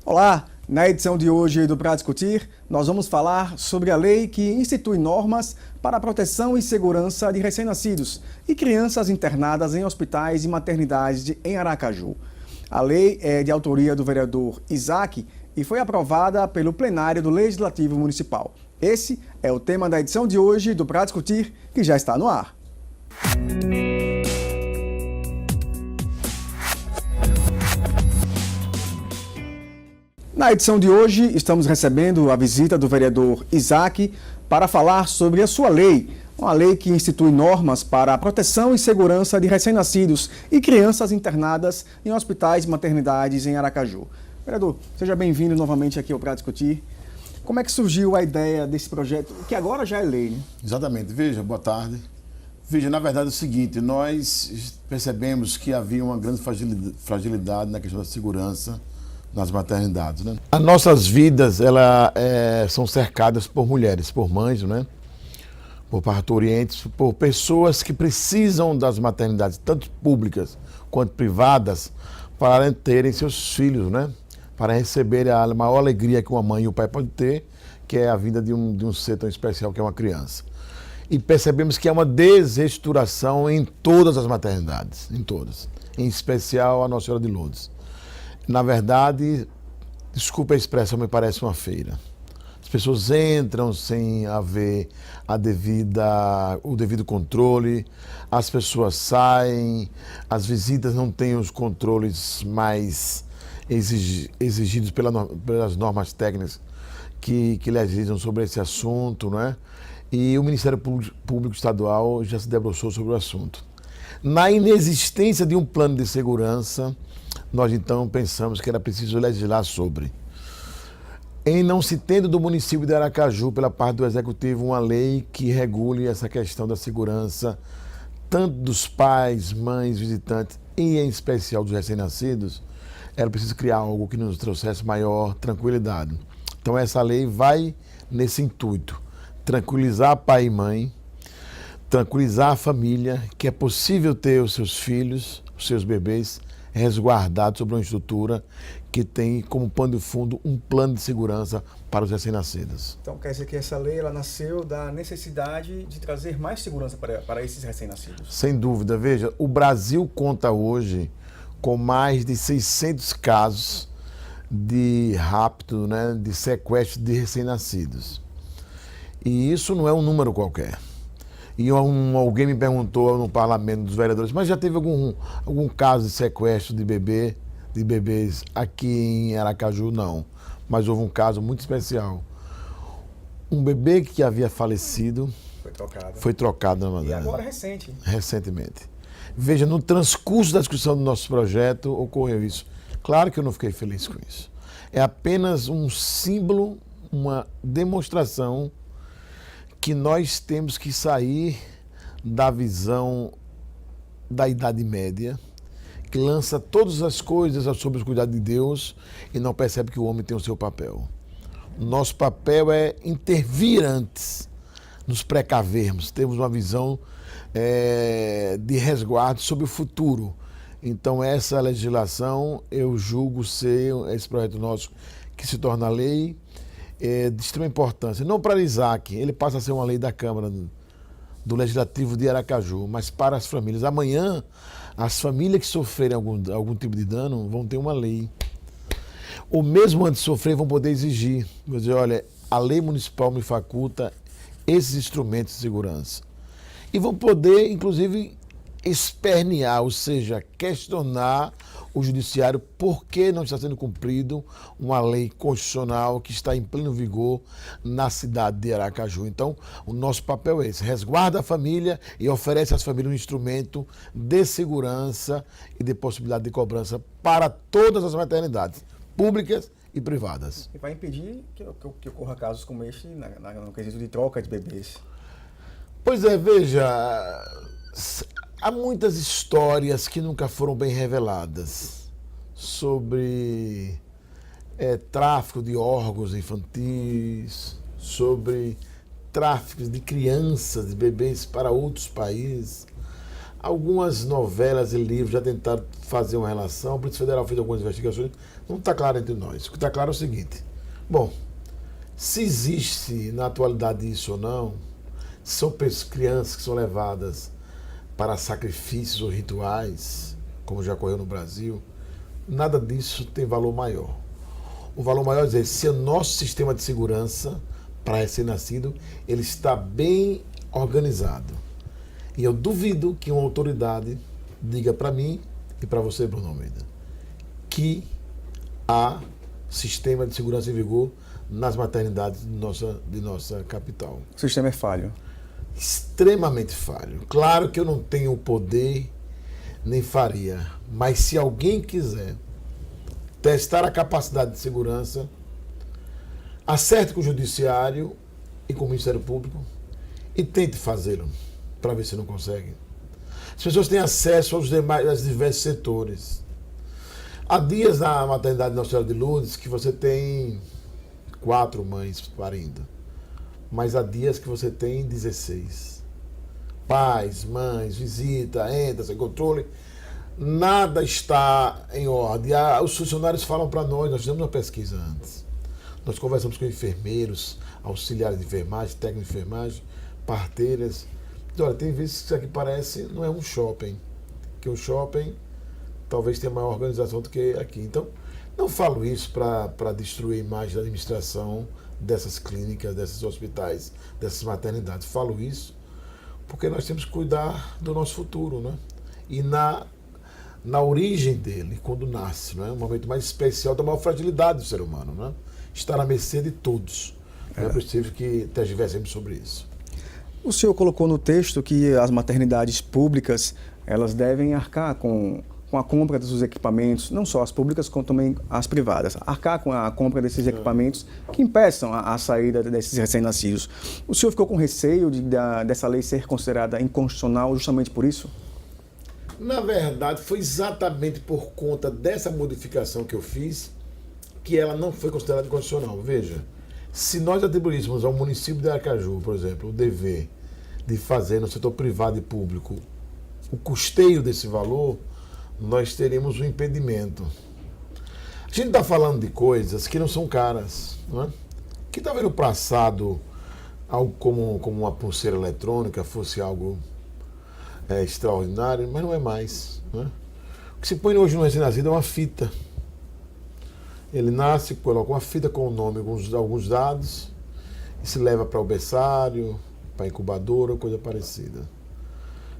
Olá, na edição de hoje do Pra Discutir, nós vamos falar sobre a lei que institui normas para a proteção e segurança de recém-nascidos e crianças internadas em hospitais e maternidades em Aracaju. A lei é de autoria do vereador Isaac e foi aprovada pelo plenário do Legislativo Municipal. Esse é o tema da edição de hoje do Pra Discutir, que já está no ar. Na edição de hoje, estamos recebendo a visita do vereador Isaac para falar sobre a sua lei, uma lei que institui normas para a proteção e segurança de recém-nascidos e crianças internadas em hospitais e maternidades em Aracaju. Vereador, seja bem-vindo novamente aqui ao Pra Discutir. Como é que surgiu a ideia desse projeto, que agora já é lei, né? Exatamente. Veja, boa tarde. Veja, na verdade é o seguinte, nós percebemos que havia uma grande fragilidade na questão da segurança nas maternidades, né? As nossas vidas, são cercadas por mulheres, por mães, né? Por parturientes, por pessoas que precisam das maternidades, tanto públicas quanto privadas, para terem seus filhos, né? Para receber a maior alegria que uma mãe e o pai podem ter, que é a vinda de um ser tão especial que é uma criança. E percebemos que há uma desestruturação em todas as maternidades, em todas, em especial a Nossa Senhora de Lourdes. Na verdade, desculpa a expressão, me parece uma feira. As pessoas entram sem haver o devido controle, as pessoas saem, as visitas não têm os controles mais exigidos pelas normas técnicas que legislam sobre esse assunto, né? E o Ministério Público Estadual já se debruçou sobre o assunto. Na inexistência de um plano de segurança, nós então pensamos que era preciso legislar sobre. Em não se tendo do município de Aracaju, pela parte do Executivo, uma lei que regule essa questão da segurança, tanto dos pais, mães, visitantes e em especial dos recém-nascidos, era preciso criar algo que nos trouxesse maior tranquilidade. Então essa lei vai nesse intuito, tranquilizar pai e mãe, tranquilizar a família, que é possível ter os seus filhos, os seus bebês, resguardados sobre uma estrutura que tem como pano de fundo um plano de segurança para os recém-nascidos. Então quer dizer que essa lei nasceu da necessidade de trazer mais segurança para esses recém-nascidos? Sem dúvida. Veja, o Brasil conta hoje com mais de 600 casos de rapto, né, de sequestro de recém-nascidos. E isso não é um número qualquer. E alguém me perguntou no parlamento dos vereadores, mas já teve algum caso de sequestro de bebês aqui em Aracaju? Não. Mas houve um caso muito especial. Um bebê que havia falecido foi trocado na madrugada. E agora recente. Recentemente. Veja, no transcurso da discussão do nosso projeto ocorreu isso. Claro que eu não fiquei feliz com isso. É apenas um símbolo, uma demonstração que nós temos que sair da visão da Idade Média, que lança todas as coisas sob os cuidados de Deus e não percebe que o homem tem o seu papel. Nosso papel é intervir antes, nos precavermos, temos uma visão de resguardo sobre o futuro. Então essa legislação, eu julgo ser esse projeto nosso que se torna lei, de extrema importância, não para Isaac, ele passa a ser uma lei da Câmara do Legislativo de Aracaju, mas para as famílias. Amanhã, as famílias que sofrerem algum tipo de dano vão ter uma lei. Ou mesmo antes de sofrer, vão poder exigir. Vão dizer, olha, a lei municipal me faculta esses instrumentos de segurança. E vão poder, inclusive, espernear, ou seja, questionar o judiciário por que não está sendo cumprido uma lei constitucional que está em pleno vigor na cidade de Aracaju. Então, o nosso papel é esse, resguarda a família e oferece às famílias um instrumento de segurança e de possibilidade de cobrança para todas as maternidades, públicas e privadas. E vai impedir que ocorra casos como este no quesito de troca de bebês. Pois é, veja, há muitas histórias que nunca foram bem reveladas sobre tráfico de órgãos infantis, sobre tráfico de crianças, de bebês para outros países. Algumas novelas e livros já tentaram fazer uma relação, a Polícia Federal fez algumas investigações, não está claro entre nós. O que está claro é o seguinte: bom, se existe na atualidade isso ou não, são crianças que são levadas para sacrifícios ou rituais, como já ocorreu no Brasil, nada disso tem valor maior. O valor maior é dizer, se o nosso sistema de segurança para recém-nascido, ele está bem organizado. E eu duvido que uma autoridade diga para mim e para você, Bruno Almeida, que há sistema de segurança em vigor nas maternidades de nossa capital. O sistema é falho. Extremamente falho. Claro que eu não tenho o poder, nem faria, mas se alguém quiser testar a capacidade de segurança, acerte com o Judiciário e com o Ministério Público e tente fazê-lo, para ver se não consegue. As pessoas têm acesso aos diversos setores. Há dias na maternidade Nossa Senhora de Lourdes que você tem 4 mães parindo, mas há dias que você tem 16. Pais, mães, visita, entra, sem controle. Nada está em ordem. Os funcionários falam para nós fizemos uma pesquisa antes. Nós conversamos com enfermeiros, auxiliares de enfermagem, técnicos de enfermagem, parteiras. Olha, tem vezes que isso aqui parece, não é um shopping, que um shopping talvez tenha maior organização do que aqui. Então, não falo isso para destruir a imagem da administração dessas clínicas, desses hospitais, dessas maternidades. Falo isso porque nós temos que cuidar do nosso futuro, né? E na origem dele, quando nasce, não é? Um momento mais especial da maior fragilidade do ser humano, né? Estar à mercê de todos. Não é possível que tergiversemos sobre isso. O senhor colocou no texto que as maternidades públicas, elas devem arcar com a compra dos equipamentos, não só as públicas, como também as privadas, arcar com a compra desses equipamentos que impeçam a saída desses recém-nascidos. O senhor ficou com receio dessa lei ser considerada inconstitucional justamente por isso? Na verdade, foi exatamente por conta dessa modificação que eu fiz que ela não foi considerada inconstitucional. Veja, se nós atribuíssemos ao município de Aracaju, por exemplo, o dever de fazer no setor privado e público o custeio desse valor, nós teríamos um impedimento. A gente está falando de coisas que não são caras, não é? Que talvez no passado algo como uma pulseira eletrônica fosse algo extraordinário, mas não é mais, não é? O que se põe hoje no recém-nascido é uma fita. Ele nasce, coloca uma fita com o nome, alguns dados, e se leva para o berçário, para a incubadora, coisa parecida.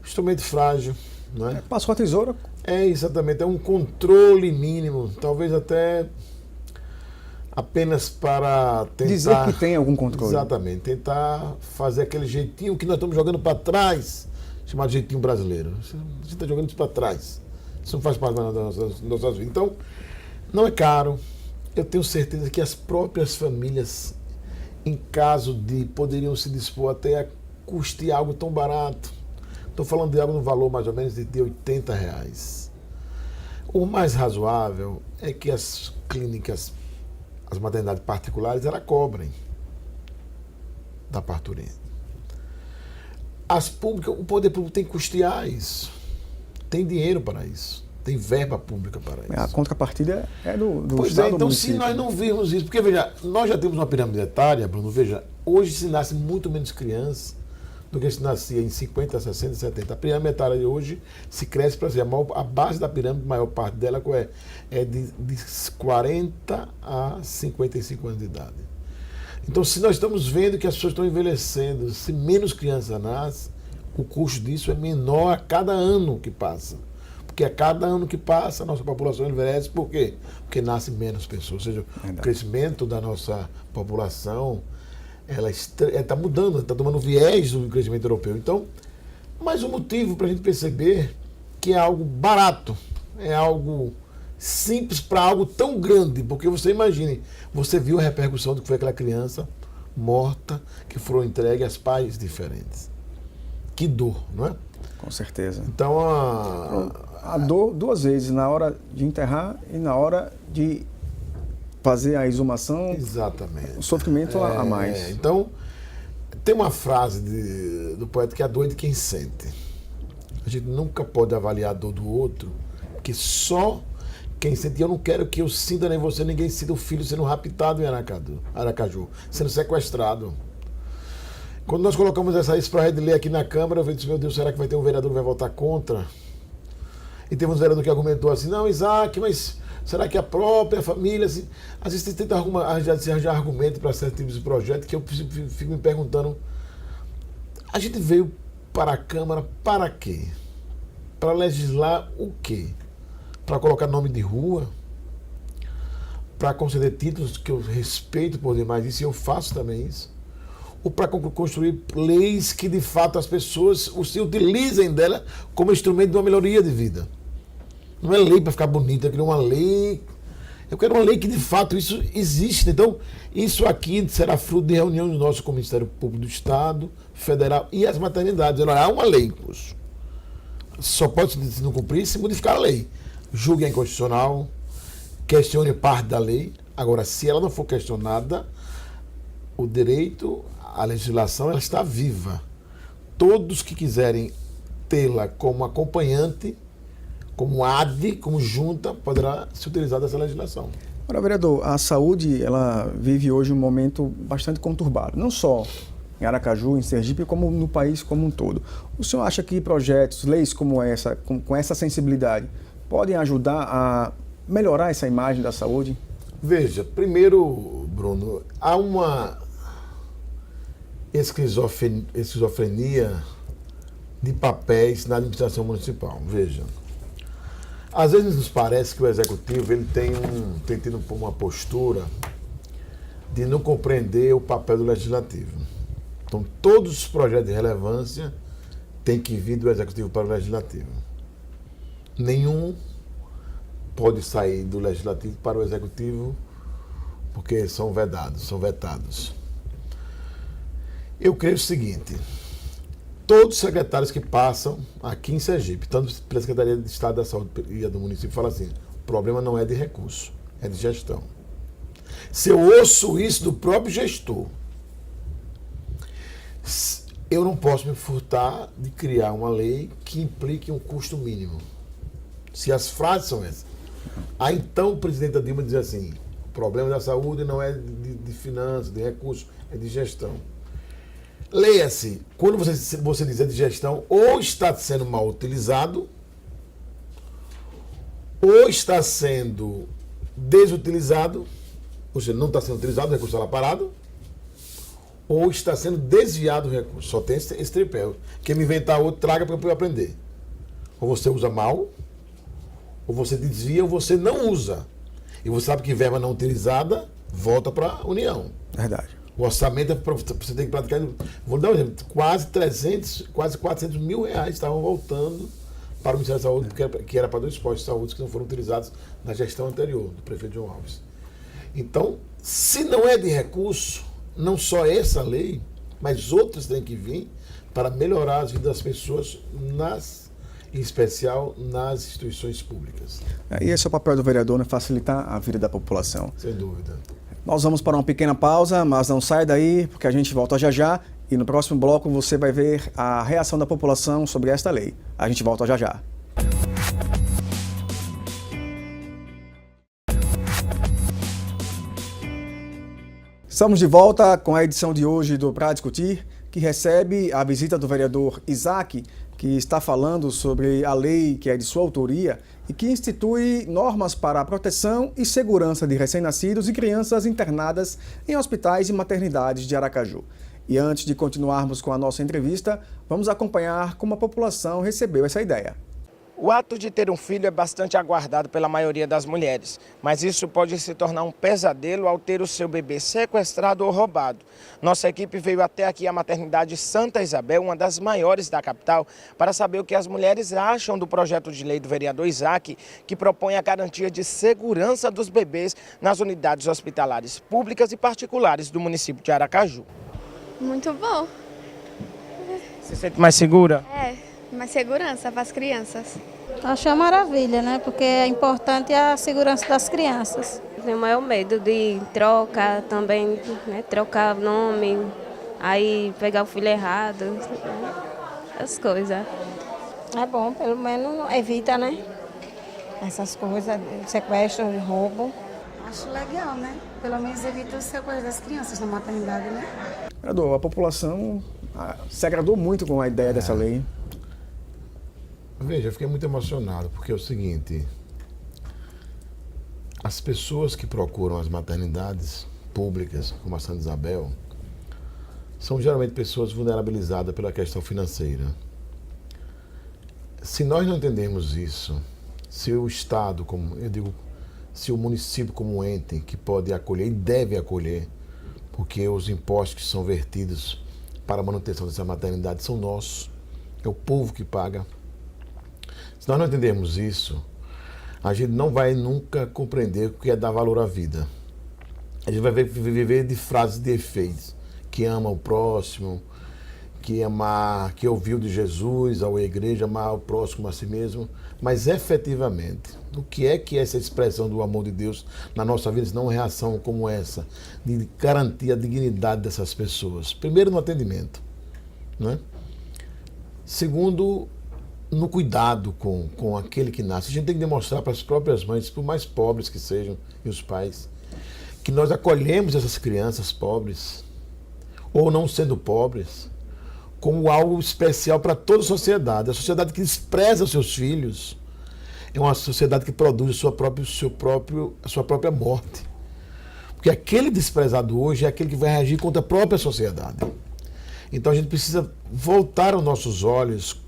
Instrumento frágil, não é? Passou a tesoura. É, exatamente, é um controle mínimo, talvez até apenas para tentar... Dizer que tem algum controle. Exatamente, tentar fazer aquele jeitinho que nós estamos jogando para trás, chamado jeitinho brasileiro. A gente está jogando isso para trás. Isso não faz parte das nossas vidas. Então, não é caro. Eu tenho certeza que as próprias famílias, em caso de, poderiam se dispor até a custear algo tão barato. Estou falando de algo no valor mais ou menos de R$80. O mais razoável é que as clínicas, as maternidades particulares, elas cobrem da parturente. As públicas, o poder público tem que custear isso. Tem dinheiro para isso. Tem verba pública para isso. A contrapartida é do pois Estado. É, então se nós não virmos isso, porque veja, nós já temos uma pirâmide etária, Bruno, veja, hoje se nasce muito menos crianças do que se nascia em 50, 60, 70. A pirâmide etária de hoje se cresce para ser a base da pirâmide, a maior parte dela é de 40 a 55 anos de idade. Então, se nós estamos vendo que as pessoas estão envelhecendo, se menos crianças nascem, o custo disso é menor a cada ano que passa. Porque a cada ano que passa, a nossa população envelhece. Por quê? Porque nascem menos pessoas. Ou seja, o crescimento da nossa população ela está mudando, está tomando viés do crescimento europeu. Então, mais um motivo para a gente perceber que é algo barato, é algo simples para algo tão grande. Porque você imagine, você viu a repercussão do que foi aquela criança morta que foram entregue a pais diferentes. Que dor, não é? Com certeza. Então, a dor duas vezes, na hora de enterrar e na hora de fazer a exumação. Exatamente. O sofrimento a mais. Então, tem uma frase do poeta que é a dor de quem sente. A A gente nunca pode avaliar a dor do outro, porque só quem sente. Eu não quero que eu sinta nem você, ninguém sinta o filho sendo raptado em Aracaju, sendo sequestrado. Quando nós colocamos esse projeto de lei aqui na Câmara, eu disse, meu Deus, será que vai ter um vereador que vai votar contra? E teve um vereador que argumentou assim, não, Isaac, mas será que a própria família... Assim, às vezes tenta arranjar argumento para certos tipos de projeto que eu fico me perguntando, a gente veio para a Câmara para quê? Para legislar o quê? Para colocar nome de rua? Para conceder títulos que eu respeito por demais isso, e eu faço também isso? Ou para construir leis que de fato as pessoas se utilizem dela como instrumento de uma melhoria de vida? Não é lei para ficar bonita, eu quero uma lei. Eu quero uma lei que de fato isso existe. Então, isso aqui será fruto de reuniões nossas com o Ministério Público do Estado, Federal e as maternidades. Há uma lei em curso. Só pode, se não cumprir, se modificar a lei. Julgue a inconstitucional, questione parte da lei. Agora, se ela não for questionada, o direito, a legislação, ela está viva. Todos que quiserem tê-la como acompanhante, como AD, como junta, poderá se utilizar dessa legislação. Agora, vereador, a saúde ela vive hoje um momento bastante conturbado, não só em Aracaju, em Sergipe, como no país como um todo. O senhor acha que projetos, leis como essa, com essa sensibilidade, podem ajudar a melhorar essa imagem da saúde? Veja, primeiro, Bruno, há uma esquizofrenia de papéis na administração municipal. Veja, às vezes nos parece que o executivo ele tem tido uma postura de não compreender o papel do legislativo. Então, todos os projetos de relevância têm que vir do executivo para o legislativo. Nenhum pode sair do legislativo para o executivo porque são vetados. Eu creio o seguinte: todos os secretários que passam aqui em Sergipe, tanto pela Secretaria de Estado da Saúde e do município, falam assim, o problema não é de recurso, é de gestão. Se eu ouço isso do próprio gestor, eu não posso me furtar de criar uma lei que implique um custo mínimo. Se as frases são essas. Aí então o presidente da Dilma diz assim, o problema da saúde não é de finanças, de recursos, é de gestão. Leia-se, quando você dizer de gestão, ou está sendo mal utilizado, ou está sendo desutilizado, ou seja, não está sendo utilizado, o recurso está lá parado, ou está sendo desviado o recurso. Só tem esse tripé. Quem me inventar outro, traga para eu aprender. Ou você usa mal, ou você desvia, ou você não usa. E você sabe que verba não utilizada volta para a União. Verdade. O orçamento você tem que praticar. Vou dar um exemplo: quase 400 mil reais estavam voltando para o Ministério da Saúde, que era para 2 postos de saúde que não foram utilizados na gestão anterior, do prefeito João Alves. Então, se não é de recurso, não só essa lei, mas outras têm que vir para melhorar as vidas das pessoas, em especial nas instituições públicas. E esse é o papel do vereador, né? Facilitar a vida da população. Sem dúvida. Nós vamos para uma pequena pausa, mas não sai daí, porque a gente volta já já. E no próximo bloco você vai ver a reação da população sobre esta lei. A gente volta já já. Estamos de volta com a edição de hoje do Pra Discutir, que recebe a visita do vereador Isaac, que está falando sobre a lei que é de sua autoria e que institui normas para a proteção e segurança de recém-nascidos e crianças internadas em hospitais e maternidades de Aracaju. E antes de continuarmos com a nossa entrevista, vamos acompanhar como a população recebeu essa ideia. O ato de ter um filho é bastante aguardado pela maioria das mulheres, mas isso pode se tornar um pesadelo ao ter o seu bebê sequestrado ou roubado. Nossa equipe veio até aqui à maternidade Santa Isabel, uma das maiores da capital, para saber o que as mulheres acham do projeto de lei do vereador Isaac, que propõe a garantia de segurança dos bebês nas unidades hospitalares públicas e particulares do município de Aracaju. Muito bom. Se sente mais segura? Mais segurança para as crianças. Acho uma maravilha, né? Porque é importante a segurança das crianças. Tenho o maior medo de troca também, né? Trocar nome, aí pegar o filho errado, as coisas. É bom, pelo menos evita, né? Essas coisas, sequestro, roubo. Acho legal, né? Pelo menos evita o sequestro das crianças na maternidade, né? Vereador, a população se agradou muito com a ideia dessa lei. Veja, eu fiquei muito emocionado, porque é o seguinte, as pessoas que procuram as maternidades públicas, como a Santa Isabel, são geralmente pessoas vulnerabilizadas pela questão financeira. Se nós não entendermos isso, se o Estado, como eu digo, se o município como ente que pode acolher e deve acolher, porque os impostos que são vertidos para a manutenção dessa maternidade são nossos, é o povo que paga. Se nós não entendermos isso, a gente não vai nunca compreender o que é dar valor à vida. A gente vai viver de frases de efeitos, que ama o próximo, que ouviu de Jesus, a igreja, amar o próximo a si mesmo, mas efetivamente, o que é essa expressão do amor de Deus na nossa vida, se não uma reação como essa, de garantir a dignidade dessas pessoas? Primeiro, no atendimento, né? Segundo, no cuidado com aquele que nasce. A gente tem que demonstrar para as próprias mães, por mais pobres que sejam, e os pais, que nós acolhemos essas crianças pobres, ou não sendo pobres, como algo especial para toda a sociedade. A sociedade que despreza os seus filhos é uma sociedade que produz a sua própria morte. Porque aquele desprezado hoje é aquele que vai reagir contra a própria sociedade. Então a gente precisa voltar os nossos olhos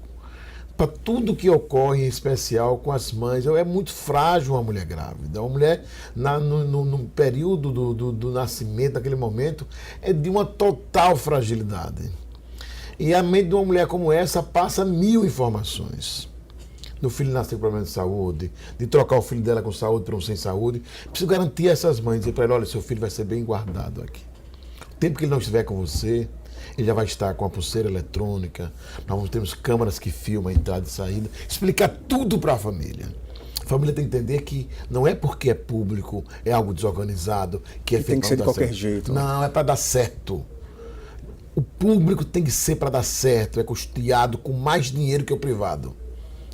para tudo que ocorre, em especial com as mães. É muito frágil uma mulher grávida. Uma mulher, no período do nascimento, naquele momento, é de uma total fragilidade. E a mente de uma mulher como essa passa 1000 informações. Do filho nascer com problema de saúde, de trocar o filho dela com saúde por um sem saúde. Preciso garantir a essas mães, dizer para ela, olha, seu filho vai ser bem guardado aqui. O tempo que ele não estiver com você, ele já vai estar com a pulseira eletrônica, nós temos câmeras que filmam a entrada e saída, explicar tudo para a família. A família tem que entender que não é porque é público, é algo desorganizado, que é feito tem que ser de qualquer certo. jeito. Não, é para dar certo. O público tem que ser para dar certo, é custeado com mais dinheiro que o privado.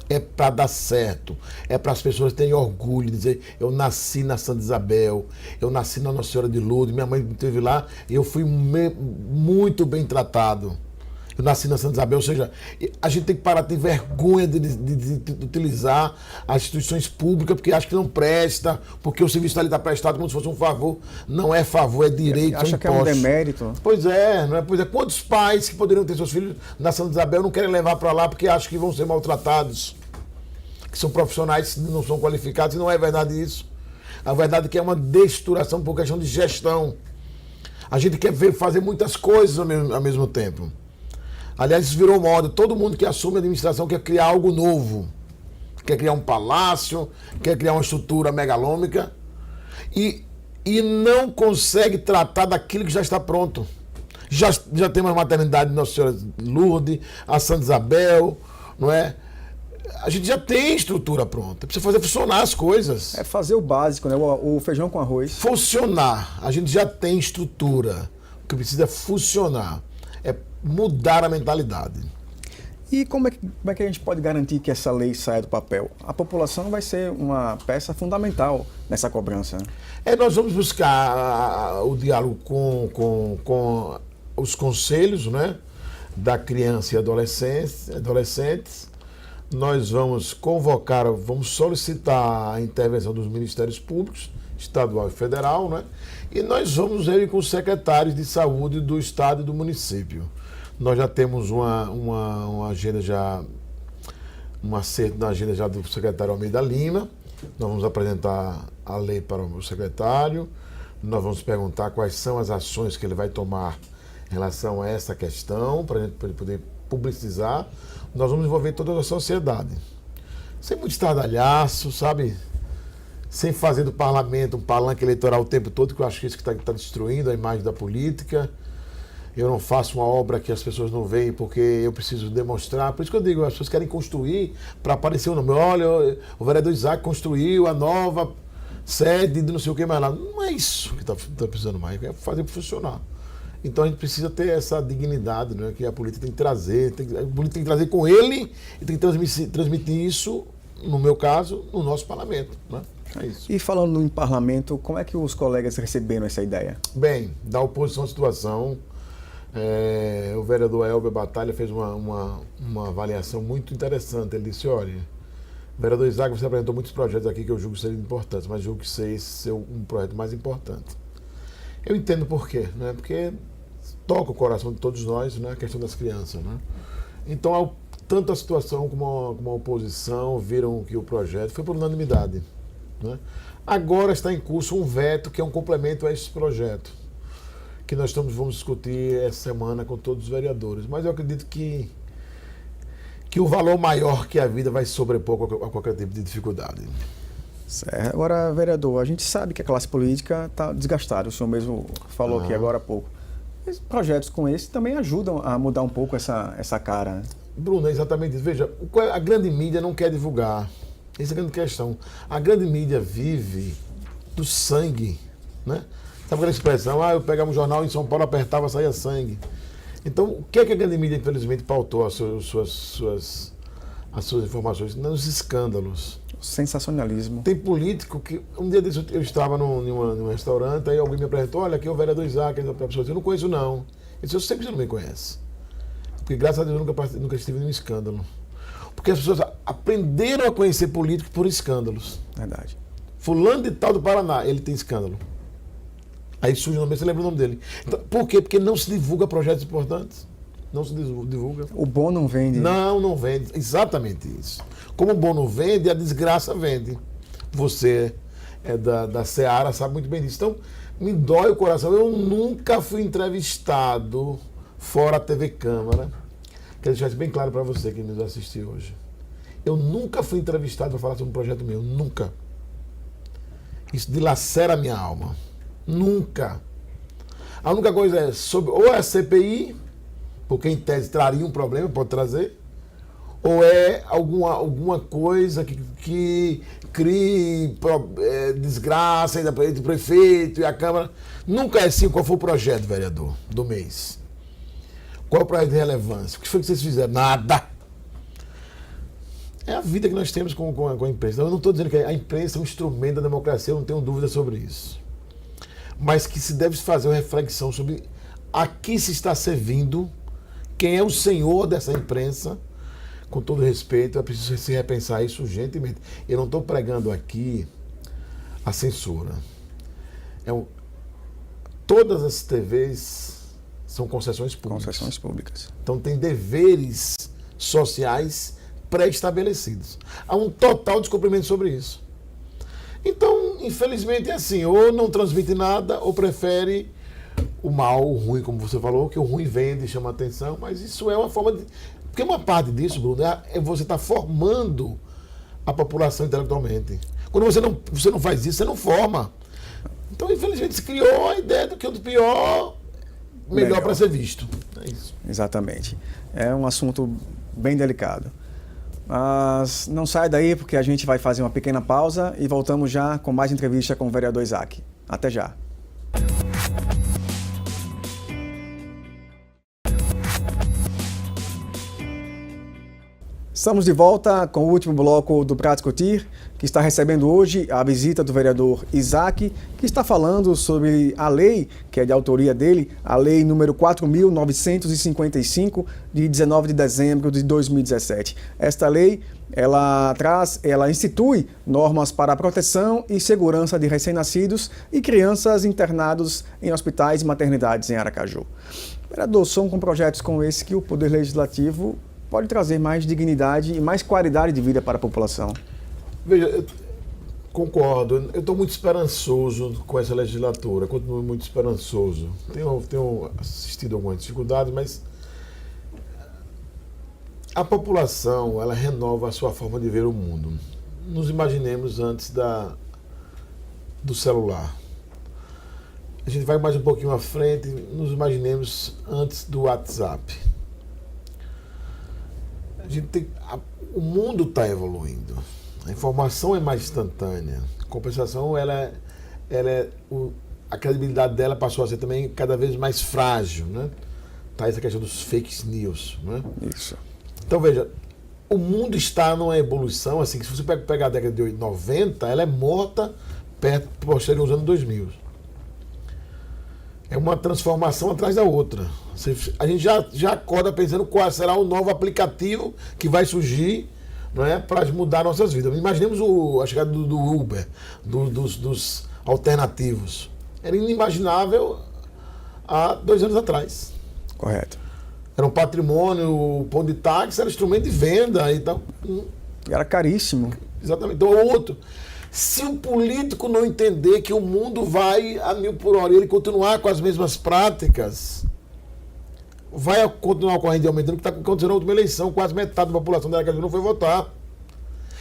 É para dar certo, é para as pessoas terem orgulho, dizer, eu nasci na Santa Isabel, eu nasci na Nossa Senhora de Lourdes, minha mãe me teve lá e eu fui muito bem tratado. Eu nasci na Santa Isabel, ou seja, a gente tem que parar de ter vergonha de utilizar as instituições públicas, porque acha que não presta, porque o serviço ali está prestado como se fosse um favor. Não é favor, é direito, acha são que é um demérito. Pois é, não é? Pois é. Quantos pais que poderiam ter seus filhos na Santa Isabel não querem levar para lá porque acham que vão ser maltratados? Que são profissionais que não são qualificados, e não é verdade isso. A verdade é que é uma desturação por questão de gestão. A gente quer fazer muitas coisas ao mesmo tempo. Aliás, isso virou moda. Todo mundo que assume a administração quer criar algo novo. Quer criar um palácio, quer criar uma estrutura megalômica e não consegue tratar daquilo que já está pronto. Já temos a maternidade de Nossa Senhora de Lourdes, a Santa Isabel, não é? A gente já tem estrutura pronta. Precisa fazer funcionar as coisas. É fazer o básico, né? O feijão com arroz. Funcionar. A gente já tem estrutura. O que precisa é funcionar. É mudar a mentalidade. E como é que a gente pode garantir que essa lei saia do papel? A população vai ser uma peça fundamental nessa cobrança. Nós vamos buscar o diálogo com os conselhos, né, da criança e adolescentes. Nós vamos vamos solicitar a intervenção dos Ministérios Públicos, estadual e federal, né? E nós vamos ir com os secretários de saúde do estado e do município. Nós já temos uma agenda um acerto na agenda já do secretário Almeida Lima. Nós vamos apresentar a lei para o secretário. Nós vamos perguntar quais são as ações que ele vai tomar em relação a essa questão, para ele poder publicizar. Nós vamos envolver toda a sociedade. Sem muito estardalhaço, sabe? Sem fazer do parlamento um palanque eleitoral o tempo todo, que eu acho que isso que está destruindo a imagem da política. Eu não faço uma obra que as pessoas não veem porque eu preciso demonstrar. Por isso que eu digo, as pessoas querem construir para aparecer o nome. Olha, o vereador Isaac construiu a nova sede de não sei o que mais lá. Não é isso que está precisando mais, é fazer funcionar. Então a gente precisa ter essa dignidade, né, que a política tem que trazer. A política tem que trazer com ele e tem que transmitir isso, no meu caso, no nosso parlamento. Né? É isso. E falando em parlamento, como é que os colegas receberam essa ideia? Bem, da oposição à situação, o vereador Elber Batalha fez uma avaliação muito interessante. Ele disse, olha, vereador Isaac, você apresentou muitos projetos aqui que eu julgo serem importantes, mas julgo que esse ser um projeto mais importante. Eu entendo por quê, né? Porque toca o coração de todos nós, né? A questão das crianças, né? Então, tanto a situação como a oposição viram que o projeto foi por unanimidade, né? Agora está em curso um veto que é um complemento a esse projeto, que nós vamos discutir essa semana com todos os vereadores. Mas eu acredito que o valor maior que a vida vai se sobrepor a qualquer tipo de dificuldade. Certo. Agora, vereador, a gente sabe que a classe política está desgastada, o senhor mesmo falou aqui agora há pouco. Mas projetos como esse também ajudam a mudar um pouco essa cara, né? Bruno, é exatamente isso. Veja, a grande mídia não quer divulgar. Essa é a grande questão. A grande mídia vive do sangue, né? Sabe aquela expressão, eu pegava um jornal em São Paulo, apertava, saía sangue. Então, o que é que a grande mídia, infelizmente, pautou as suas informações? Nos escândalos. Sensacionalismo. Tem político que... Um dia desse eu estava num restaurante, aí alguém me apresentou, olha, aqui é o vereador Isaac, a pessoa disse, eu não conheço não. Eu disse, eu sei que você não me conhece. Porque, graças a Deus, eu nunca estive num escândalo. Porque as pessoas aprenderam a conhecer políticos por escândalos. Verdade. Fulano de tal do Paraná, ele tem escândalo. Aí surge o nome, você lembra o nome dele. Então, por quê? Porque não se divulga projetos importantes. Não se divulga. O bom não vende. Não vende. Exatamente isso. Como o bom não vende, a desgraça vende. Você é da Seara, sabe muito bem disso. Então, me dói o coração. Eu nunca fui entrevistado fora a TV Câmara. Quero deixar isso bem claro para você que nos assistiu hoje. Eu nunca fui entrevistado para falar sobre um projeto meu. Nunca. Isso dilacera a minha alma. Nunca. A única coisa é sobre ou é a CPI, porque em tese traria um problema, pode trazer, ou é alguma coisa que crie desgraça entre o prefeito e a Câmara. Nunca é assim. Qual foi o projeto, vereador, do mês? Qual é o projeto de relevância? O que foi que vocês fizeram? Nada. É a vida que nós temos com a imprensa. Eu não estou dizendo que a imprensa é um instrumento da democracia, eu não tenho dúvida sobre isso. Mas que se deve fazer uma reflexão sobre a que se está servindo, quem é o senhor dessa imprensa. Com todo respeito, é preciso se repensar isso urgentemente. Eu não estou pregando aqui a censura. Todas as TVs são concessões públicas. Concessões públicas. Então tem deveres sociais pré-estabelecidos. Há um total descumprimento sobre isso. Então, infelizmente é assim, ou não transmite nada, ou prefere o mal, o ruim, como você falou, que o ruim vende, chama atenção, mas isso é uma forma de... Porque uma parte disso, Bruno, é você estar formando a população intelectualmente. Quando você não faz isso, você não forma. Então, infelizmente, se criou a ideia do que é do pior, melhor para ser visto. É isso. Exatamente. É um assunto bem delicado. Mas não sai daí, porque a gente vai fazer uma pequena pausa e voltamos já com mais entrevista com o vereador Isaac. Até já. Estamos de volta com o último bloco do Pra Discutir, que está recebendo hoje a visita do vereador Isaac, que está falando sobre a lei, que é de autoria dele, a lei número 4.955, de 19 de dezembro de 2017. Esta lei, ela institui normas para a proteção e segurança de recém-nascidos e crianças internados em hospitais e maternidades em Aracaju. Vereador, são com projetos como esse que o Poder Legislativo pode trazer mais dignidade e mais qualidade de vida para a população. Veja, eu concordo. Eu estou muito esperançoso com essa legislatura. Continuo muito esperançoso. Tenho assistido algumas dificuldades, mas a população, ela renova a sua forma de ver o mundo. Nos imaginemos antes do celular. A gente vai mais um pouquinho à frente, nos imaginemos antes do WhatsApp. O mundo está evoluindo, a informação é mais instantânea, a compensação ela é a credibilidade dela passou a ser também cada vez mais frágil, né? Tá essa questão dos fake news, né? Isso. Então, veja, o mundo está numa evolução, assim, que se você pegar a década de 90, ela é morta posterior aos anos 2000. É uma transformação atrás da outra. A gente já acorda pensando qual será o novo aplicativo que vai surgir, não é, para mudar nossas vidas. Imaginemos a chegada do Uber, dos alternativos. Era inimaginável há 2 anos atrás. Correto. Era um patrimônio, o pão de táxi era instrumento de venda e tal. E era caríssimo. Exatamente. Então, outro. Se o político não entender que o mundo vai a 1000 por hora e ele continuar com as mesmas práticas, vai continuar ocorrendo e aumentando, o que está acontecendo na última eleição. Quase metade da população da Aracaju não foi votar.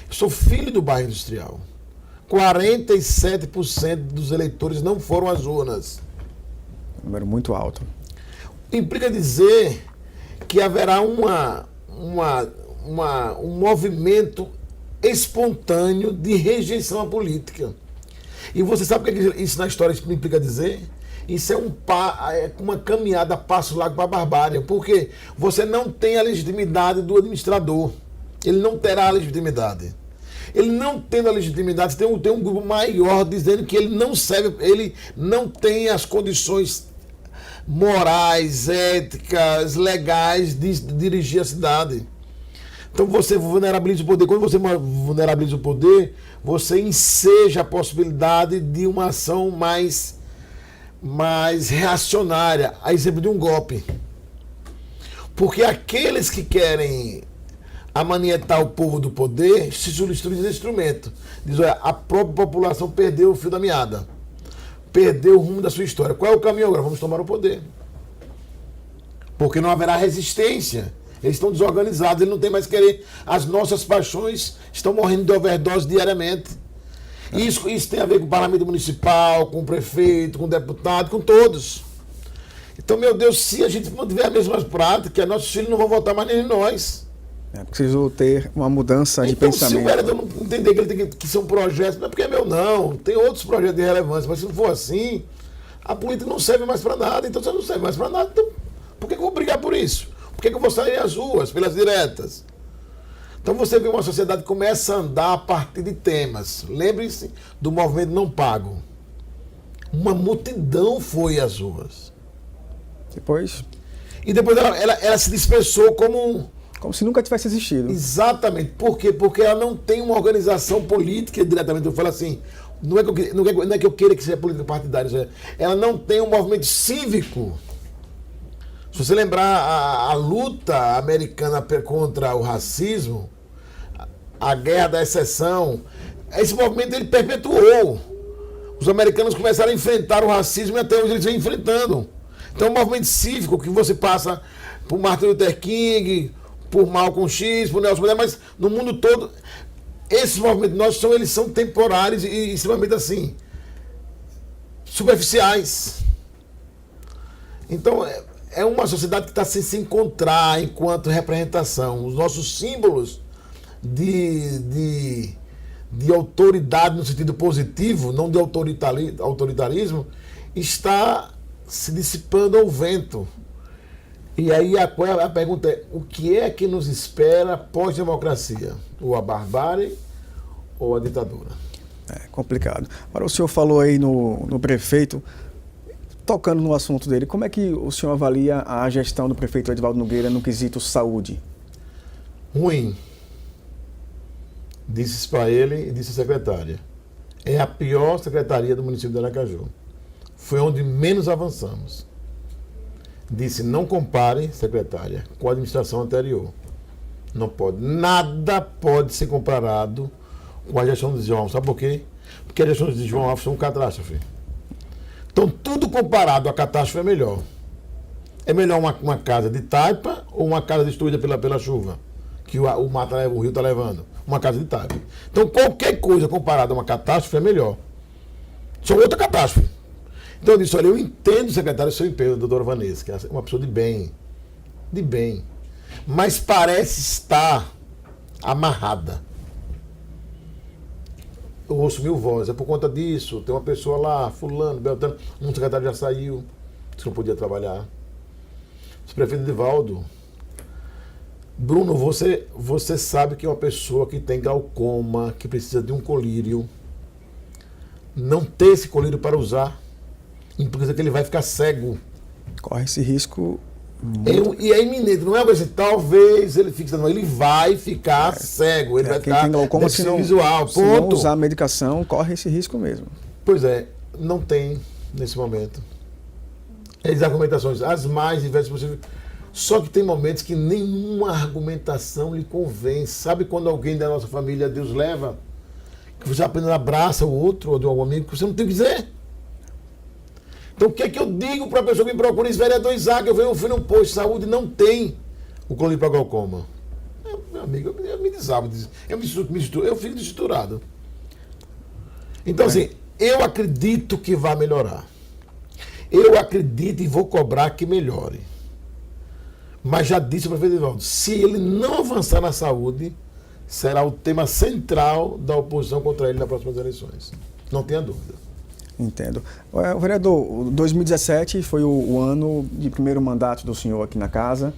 Eu sou filho do bairro industrial. 47% dos eleitores não foram às urnas. Um número muito alto. Implica dizer que haverá um movimento espontâneo de rejeição à política. E você sabe o que isso na história implica dizer? Isso é uma caminhada a passo largo para a barbárie. Porque você não tem a legitimidade do administrador. Ele não terá a legitimidade. Ele não tendo a legitimidade, tem um grupo maior dizendo que ele não serve, ele não tem as condições morais, éticas, legais de dirigir a cidade. Então você vulnerabiliza o poder. Quando você vulnerabiliza o poder, você enseja a possibilidade de uma ação mais reacionária, a exemplo de um golpe. Porque aqueles que querem amanietar o povo do poder se substituem desse instrumento. Diz, olha, a própria população perdeu o fio da meada. Perdeu o rumo da sua história. Qual é o caminho agora? Vamos tomar o poder. Porque não haverá resistência. Eles estão desorganizados, eles não têm mais querer. As nossas paixões estão morrendo de overdose diariamente. Isso tem a ver com o parlamento municipal, com o prefeito, com o deputado, com todos. Então, meu Deus, se a gente mantiver as mesmas práticas, nossos filhos não vão votar mais nem em nós. É preciso ter uma mudança de então, pensamento. Se o vereador não entender que ele tem que ser um projeto, não é porque é meu, não. Tem outros projetos de relevância, mas se não for assim, a política não serve mais para nada. Então, se não serve mais para nada, então, por que eu vou brigar por isso? Por que eu vou sair às ruas, pelas diretas? Então, você vê uma sociedade que começa a andar a partir de temas. Lembre-se do movimento Não Pago. Uma multidão foi às ruas. Depois? E depois ela se dispersou como se nunca tivesse existido. Exatamente. Por quê? Porque ela não tem uma organização política diretamente. Eu falo assim, não é que eu queira que seja política partidária. Ela não tem um movimento cívico. Se você lembrar a luta americana contra o racismo, a guerra da exceção, esse movimento ele perpetuou. Os americanos começaram a enfrentar o racismo e até hoje eles vêm enfrentando. Então, é um movimento cívico que você passa por Martin Luther King, por Malcolm X, por Nelson Mandela, mas no mundo todo, esses movimentos nossos eles são temporários e extremamente assim, superficiais. Então, é uma sociedade que está sem se encontrar enquanto representação. Os nossos símbolos de autoridade no sentido positivo, não de autoritarismo, está se dissipando ao vento. E aí a pergunta é, o que é que nos espera pós-democracia? Ou a barbárie ou a ditadura? É complicado. Agora, o senhor falou aí no prefeito, tocando no assunto dele, como é que o senhor avalia a gestão do prefeito Edivaldo Nogueira no quesito saúde? Ruim. Disse isso para ele e disse a secretária. É a pior secretaria do município de Aracaju. Foi onde menos avançamos. Disse, não compare, secretária, com a administração anterior. Não pode. Nada pode ser comparado com a gestão de João Alves. Sabe por quê? Porque a gestão de João Alves foi uma catástrofe. Então, tudo comparado à catástrofe é melhor. É melhor uma casa de taipa ou uma casa destruída pela chuva, que o rio está levando? Uma casa de taipa. Então, qualquer coisa comparada a uma catástrofe é melhor. Só outra catástrofe. Então eu disse, olha, eu entendo, secretário, o seu empenho, doutora Vanessa, que é uma pessoa de bem, mas parece estar amarrada. eu ouço mil vozes. É por conta disso, tem uma pessoa lá, fulano, beltrano, um secretário já saiu, disse que não podia trabalhar. O prefeito Edivaldo, Bruno, você sabe que é uma pessoa que tem glaucoma, que precisa de um colírio, não ter esse colírio para usar, implica que ele vai ficar cego. Corre esse risco. E é iminente, não é uma coisa assim, talvez ele fique, não, ele vai ficar cego, ele vai Quem ficar tem glaucoma, se não, visual, se não ponto. usar a medicação, corre esse risco mesmo. Pois é, não tem nesse momento. As argumentações, as mais diversas possíveis. Só que tem momentos que nenhuma argumentação lhe convence. Sabe quando alguém da nossa família Deus leva, que você apenas abraça o outro ou de algum amigo, que você não tem o que dizer? Então o que é que eu digo para a pessoa que me procura? Esse vereador Isaac, eu fui num posto de saúde e não tem o colírio para glaucoma. Meu amigo, eu me desabo, eu fico desestruturado. Então assim, eu acredito que vai melhorar. Eu acredito e vou cobrar que melhore. Mas já disse o prefeito Edivaldo, se ele não avançar na saúde, será o tema central da oposição contra ele nas próximas eleições. Não tenha dúvida. Entendo. O vereador, 2017 foi o ano de primeiro mandato do senhor aqui na casa.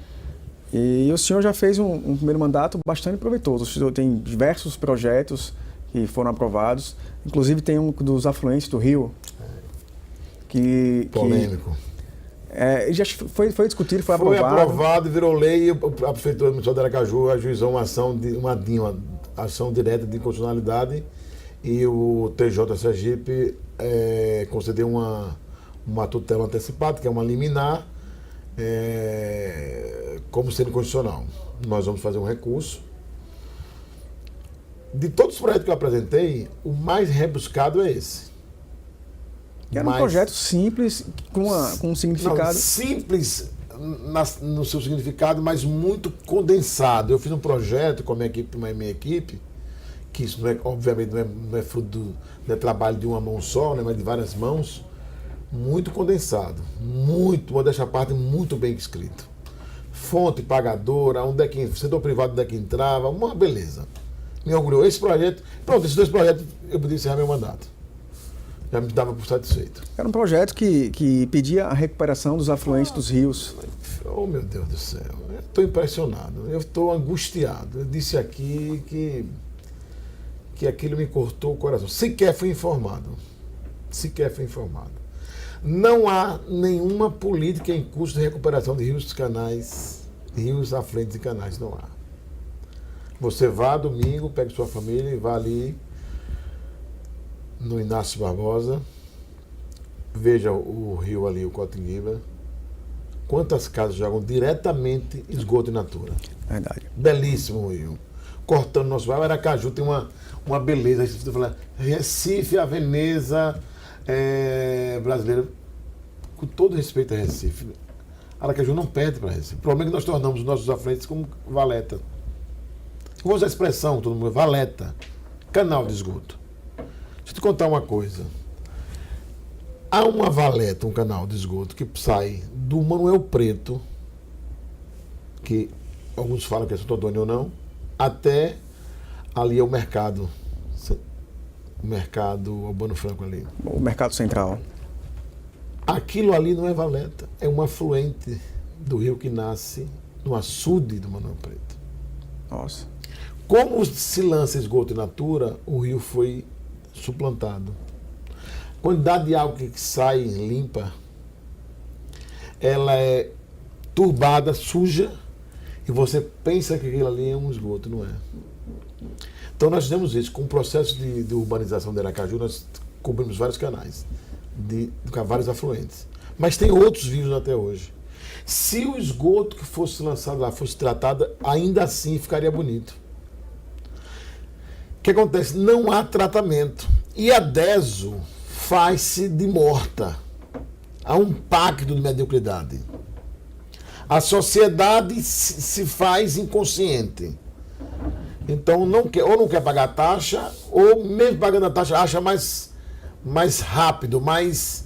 E o senhor já fez um primeiro mandato bastante proveitoso. O senhor tem diversos projetos que foram aprovados. Inclusive tem um dos afluentes do Rio. Polêmico. Já foi discutido, foi aprovado. aprovado. Foi aprovado, virou lei e a Prefeitura Municipal de Aracaju ajuizou uma ação direta de inconstitucionalidade e o TJ Sergipe concedeu uma tutela antecipada, que é uma liminar, como sendo constitucional. Nós vamos fazer um recurso. De todos os projetos que eu apresentei, o mais rebuscado é esse. Era um projeto simples, com um significado... Não, simples no seu significado, mas muito condensado. Eu fiz um projeto com a minha equipe, que isso não é, obviamente não é fruto não é trabalho de uma mão só, né, mas de várias mãos, muito condensado, muito, modéstia à parte, muito bem escrito. Fonte pagadora, setor privado onde é que entrava, uma beleza. Me orgulhou. Esse projeto, pronto, esses dois projetos eu podia encerrar meu mandato. Já me dava por satisfeito. Era um projeto que pedia a recuperação dos afluentes dos rios. Oh, meu Deus do céu. Eu estou impressionado. Eu estou angustiado. Eu disse aqui que aquilo me cortou o coração. Sequer fui informado. Não há nenhuma política em curso de recuperação de rios, canais, rios afluentes e canais. Não há. Você vá domingo, pegue sua família e vá ali no Inácio Barbosa, veja o rio ali, o Cotinguiba, quantas casas jogam diretamente esgoto in natura. Verdade. Belíssimo o rio. Cortando nosso bairro, Aracaju tem uma beleza. Você fala, Recife, a Veneza brasileira, com todo respeito a Recife, Aracaju não perde para Recife. O problema é que nós tornamos os nossos afluentes como valeta. Eu vou usar a expressão, todo mundo, valeta, canal de esgoto. Deixa eu te contar uma coisa. Há uma valeta, um canal de esgoto que sai do Manuel Preto, que alguns falam que é Santo Antônio ou não, até ali é o mercado Albano Franco ali. O Mercado Central. Aquilo ali não é valeta, é um afluente do rio que nasce no açude do Manuel Preto. Nossa. Como se lança esgoto in natura, o rio foi suplantado. A quantidade de água que sai limpa, ela é turbada, suja, e você pensa que aquilo ali é um esgoto, não é. Então nós fizemos isso. Com o processo de urbanização de Aracaju, nós cobrimos vários canais, vários afluentes. Mas tem outros vivos até hoje. Se o esgoto que fosse lançado lá fosse tratado, ainda assim ficaria bonito. O que acontece? Não há tratamento. E a DESO faz-se de morta. Há um pacto de mediocridade. A sociedade se faz inconsciente. Então, ou não quer pagar a taxa, ou mesmo pagando a taxa, acha mais rápido, mais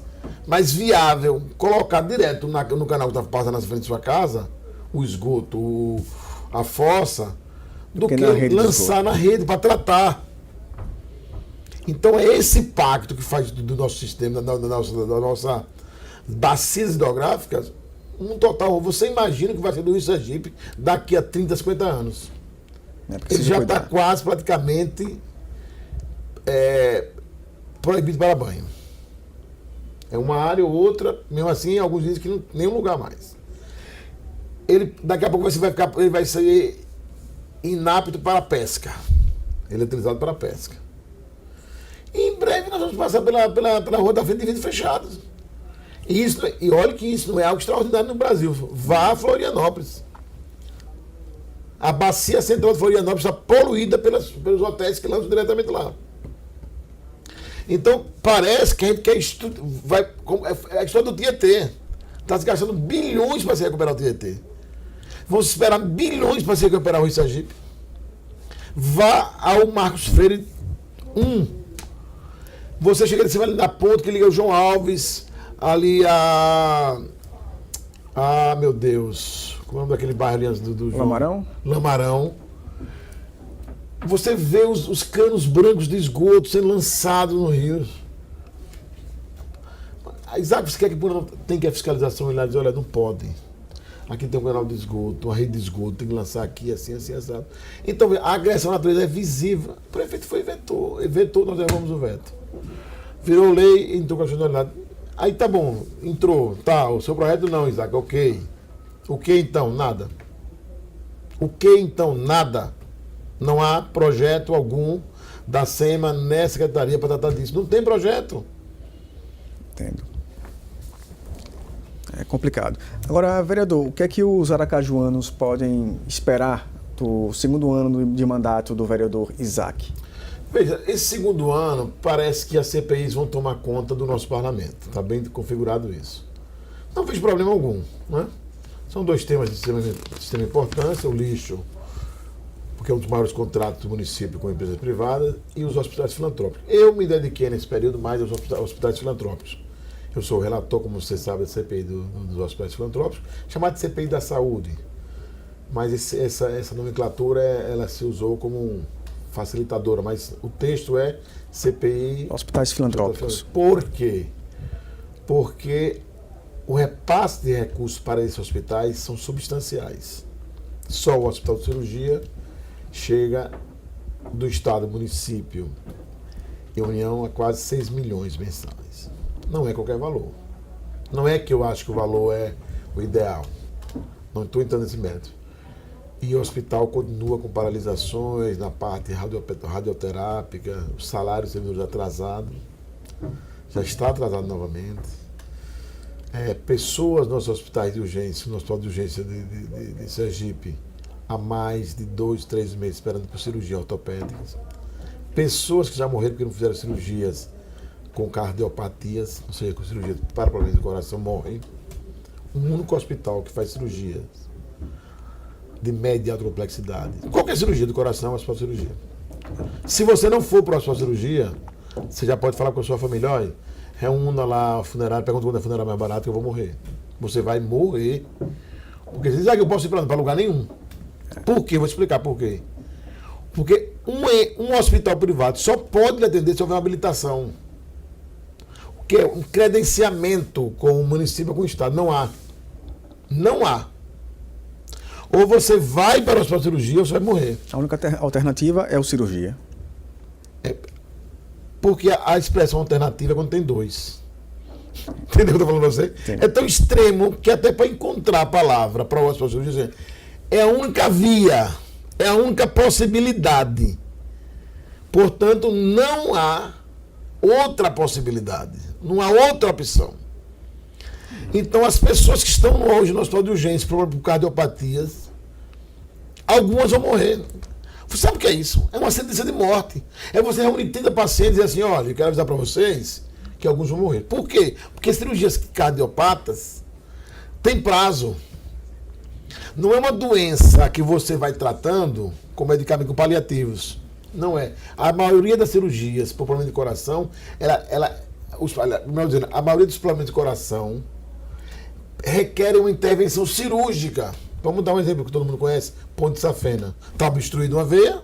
viável colocar direto no canal que está passando na frente de sua casa, o esgoto, a fossa, do que lançar na rede para tratar. Então é esse pacto que faz do nosso sistema, da nossa bacias hidrográficas, um total. Você imagina que vai ser do Rio Sergipe daqui a 30, 50 anos. Ele já está quase praticamente proibido para banho. É uma área ou outra, mesmo assim, alguns dizem que não, nenhum lugar mais. Daqui a pouco ele vai ser inapto para a pesca. Ele é utilizado para a pesca. E em breve nós vamos passar pela rua da frente de vidros fechados. E olha que isso não é algo extraordinário no Brasil. Vá a Florianópolis. A bacia central de Florianópolis está poluída pelos hotéis que lançam diretamente lá. Então, parece que a gente quer é a história do Tietê. Está se gastando bilhões para se recuperar o Tietê. Vamos esperar bilhões para se recuperar o Rio Sergipe. Vá ao Marcos Freire 1. Você chega de cima ali na ponte que liga o João Alves, ali meu Deus. Como é o nome daquele bairro ali antes do João? Lamarão? Lamarão. Você vê os canos brancos de esgoto sendo lançados no rio. Isaac, você quer que tem que a fiscalização e lá diz, olha, não pode. Aqui tem um canal de esgoto, uma rede de esgoto, tem que lançar aqui, assim, assado. Então, a agressão à natureza é visível. O prefeito vetou, nós levamos o veto. Virou lei, entrou com a constitucionalidade. Aí tá bom, entrou, tá, o seu projeto não, Isaac, ok. O que então? Nada. O que então? Nada. Não há projeto algum da SEMA nessa secretaria para tratar disso. Não tem projeto. Entendo. É complicado. Agora, vereador, o que é que os aracajuanos podem esperar do segundo ano de mandato do vereador Isaac? Veja, esse segundo ano parece que as CPIs vão tomar conta do nosso parlamento. Está bem configurado isso. Não vejo problema algum, né? São dois temas de extrema importância, o lixo, porque é um dos maiores contratos do município com empresas privadas, e os hospitais filantrópicos. Eu me dediquei nesse período mais aos hospitais filantrópicos. Eu sou o relator, como você sabe, da CPI dos hospitais filantrópicos, chamado de CPI da saúde. Mas essa nomenclatura ela se usou como facilitadora, mas o texto é CPI... Hospitais filantrópicos. Por quê? Porque o repasse de recursos para esses hospitais são substanciais. Só o Hospital de Cirurgia chega do Estado, município e União a quase 6 milhões mensais. Não é qualquer valor. Não é que eu acho que o valor é o ideal. Não estou entrando nesse mérito. E o hospital continua com paralisações na parte radioterápica, os salários dos servidores atrasados. Já está atrasado novamente. Pessoas nos hospitais de urgência, no hospital de urgência de Sergipe, há mais de 2, 3 meses esperando por cirurgia ortopédica. Pessoas que já morreram porque não fizeram cirurgias com cardiopatias, ou seja, com cirurgia para problemas do coração, morrem. Um único hospital que faz cirurgias de média e alta complexidade. Qualquer cirurgia do coração é uma hospital cirurgia. Se você não for para a sua cirurgia, você já pode falar com a sua família, olha, reúna lá a funerária, pergunta quando é a funerária mais barata que eu vou morrer. Você vai morrer. Porque você diz que eu posso ir para lugar nenhum. Por quê? Vou explicar por quê. Porque um hospital privado só pode lhe atender se houver uma habilitação. Que é um credenciamento com o município, com o Estado. Não há. Não há. Ou você vai para o hospital de cirurgia ou você vai morrer. A única alternativa é o cirurgia. Porque a expressão alternativa é quando tem dois. Entendeu o que eu estou falando para você? Entendi. É tão extremo que até para encontrar a palavra para o hospital de cirurgia, é a única via, é a única possibilidade. Portanto, não há outra possibilidade, não há outra opção. Então, as pessoas que estão hoje no hospital de urgência por cardiopatias, algumas vão morrer. Você sabe o que é isso? É uma sentença de morte. É você reunir 30 pacientes e dizer assim, olha, eu quero avisar para vocês que alguns vão morrer. Por quê? Porque cirurgias cardiopatas têm prazo. Não é uma doença que você vai tratando com medicamentos com paliativos. Não é. A maioria das cirurgias por problema de coração, a maioria dos problemas de coração requerem uma intervenção cirúrgica. Vamos dar um exemplo que todo mundo conhece, ponto de safena. Está obstruído uma veia,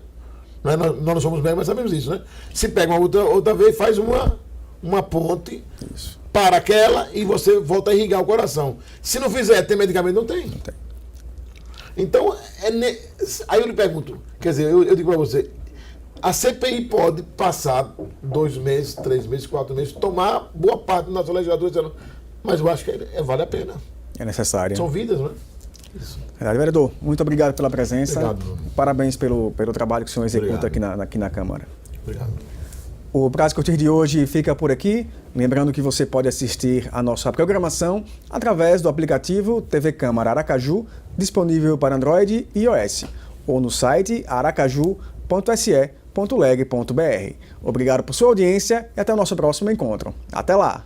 Não é? Nós não somos médicos, mas sabemos isso, né? Se pega uma outra vez, faz uma ponte para aquela e você volta a irrigar o coração. Se não fizer, tem medicamento? Não tem. Não tem. Então, aí eu lhe pergunto, quer dizer, eu digo para você, a CPI pode passar 2 meses, 3 meses, 4 meses, tomar boa parte da nossa legislatura, mas eu acho que vale a pena. É necessário. São vidas, né? Isso. Verdade, vereador, muito obrigado pela presença. Obrigado, Bruno. Parabéns pelo trabalho que o senhor executa Obrigado. aqui na Câmara. Obrigado. O Pra Discutir de hoje fica por aqui. Lembrando que você pode assistir a nossa programação através do aplicativo TV Câmara Aracaju, disponível para Android e iOS, ou no site aracaju.se.leg.br. Obrigado por sua audiência e até o nosso próximo encontro. Até lá!